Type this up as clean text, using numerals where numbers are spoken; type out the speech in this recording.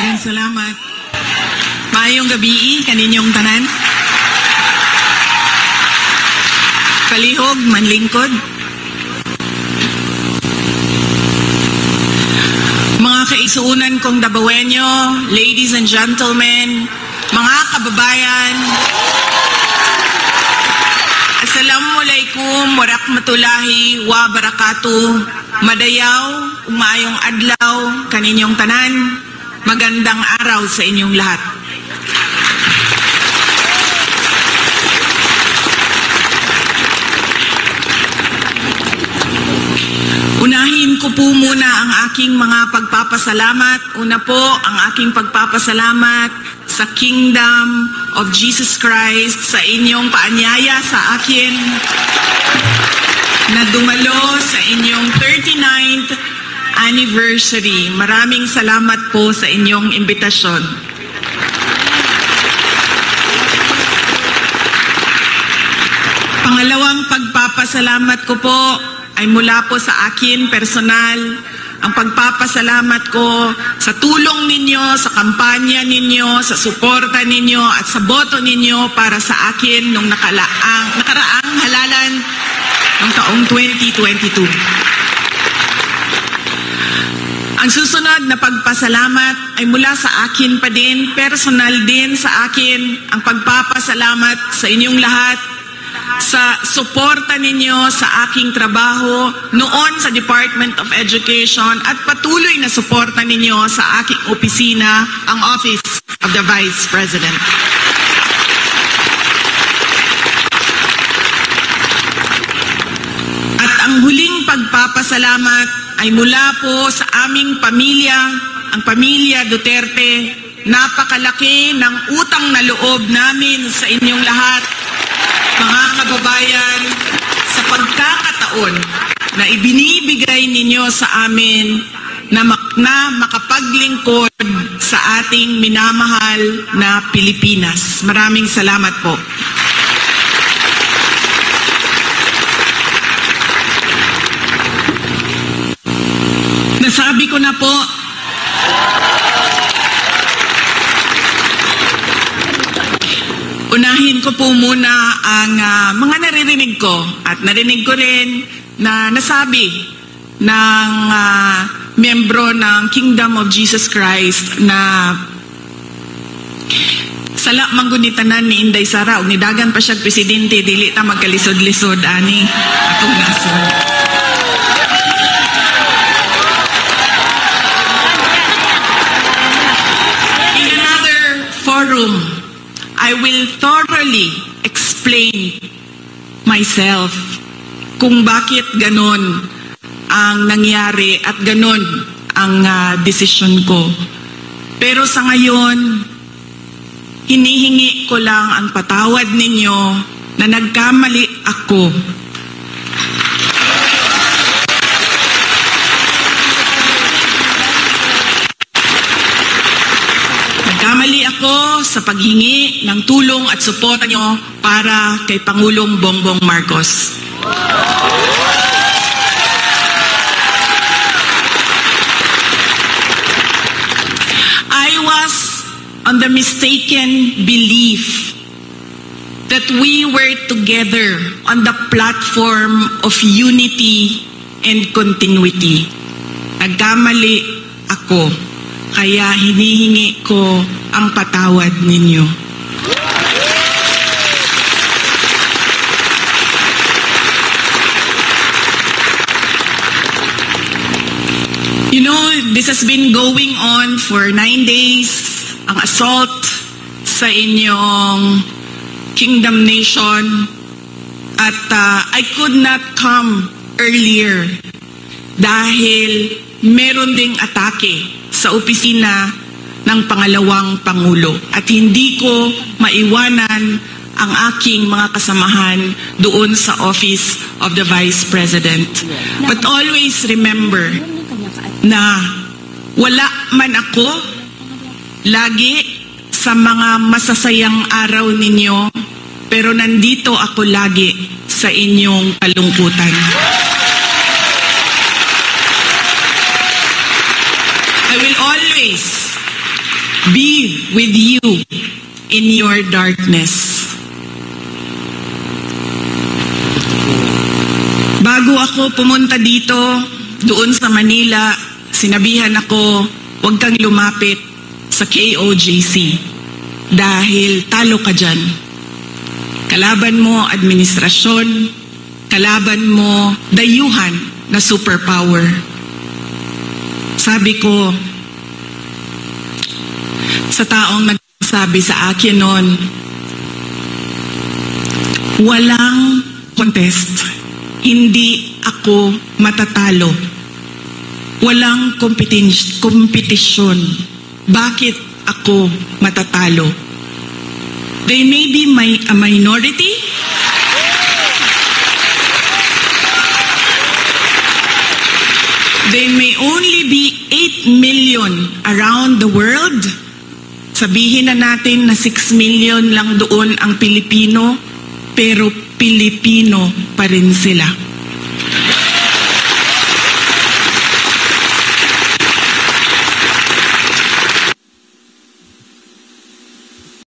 Maraming salamat. Maayong gabi kaninyong tanan. Kalihog, manlingkod. Mga kaisuunan kong Dabawenyo, ladies and gentlemen, mga kababayan, Assalamualaikum warahmatullahi wabarakatuh. Madayaw, umayong adlaw, kaninyong tanan, magandang araw sa inyong lahat. Unahin ko po muna ang aking mga pagpapasalamat. Una po, ang aking pagpapasalamat sa Kingdom of Jesus Christ sa inyong paanyaya sa akin na dumalo sa inyong 39th anniversary. Maraming salamat po sa inyong imbitasyon. Pangalawang pagpapasalamat ko po ay mula po sa akin personal. Ang pagpapasalamat ko sa tulong ninyo, sa kampanya ninyo, sa suporta ninyo at sa boto ninyo para sa akin nung nakaraang halalan ng taong 2022. Ang susunod na pagpasalamat ay mula sa akin pa din, personal din sa akin, ang pagpapasalamat sa inyong lahat sa suporta ninyo sa aking trabaho noon sa Department of Education at patuloy na suporta ninyo sa aking opisina, ang Office of the Vice President. At ang huling pagpapasalamat ay mula po sa aming pamilya, ang pamilya Duterte. Napakalaki ng utang na loob namin sa inyong lahat, mga kababayan, sa pagkakataon na ibinibigay ninyo sa amin na makapaglingkod sa ating minamahal na Pilipinas. Maraming salamat po. Nasabi ko na po, unahin ko po muna ang mga naririnig ko at narinig ko rin na nasabi ng miyembro ng Kingdom of Jesus Christ na sala manggunitanan ni Inday Sara ug nidagan pa siya presidente dili ta magkalisod-lisod ani atong nasod. In another forum, I will thoroughly explain myself kung bakit ganon ang nangyari at ganon ang desisyon ko. Pero sa ngayon, hinihingi ko lang ang patawad ninyo na nagkamali ako. Nagkamali ako sa paghingi ng tulong at suporta nyo para kay Pangulong Bongbong Marcos. I was on the mistaken belief that we were together on the platform of unity and continuity. Nagkamali ako, kaya hinihingi ko ang patawad ninyo. You know, this has been going on for 9 days, ang assault sa inyong Kingdom Nation, at I could not come earlier dahil meron ding atake sa opisina ng pangalawang Pangulo at hindi ko maiwanan ang aking mga kasamahan doon sa Office of the Vice President. But always remember na wala man ako lagi sa mga masasayang araw ninyo, pero nandito ako lagi sa inyong kalungkutan. I will always with you in your darkness. Bago ako pumunta dito, doon sa Manila, sinabihan ako, huwag kang lumapit sa KOJC dahil talo ka dyan. Kalaban mo administrasyon, kalaban mo dayuhan na superpower. Sabi ko, sa taong nagsabi sa akin noon, walang contest, hindi ako matatalo. Walang kompetisyon. Bakit ako matatalo? They may be a minority. They may only be 8 million around the world. Sabihin na natin na 6 million lang doon ang Pilipino, pero Pilipino pa rin sila.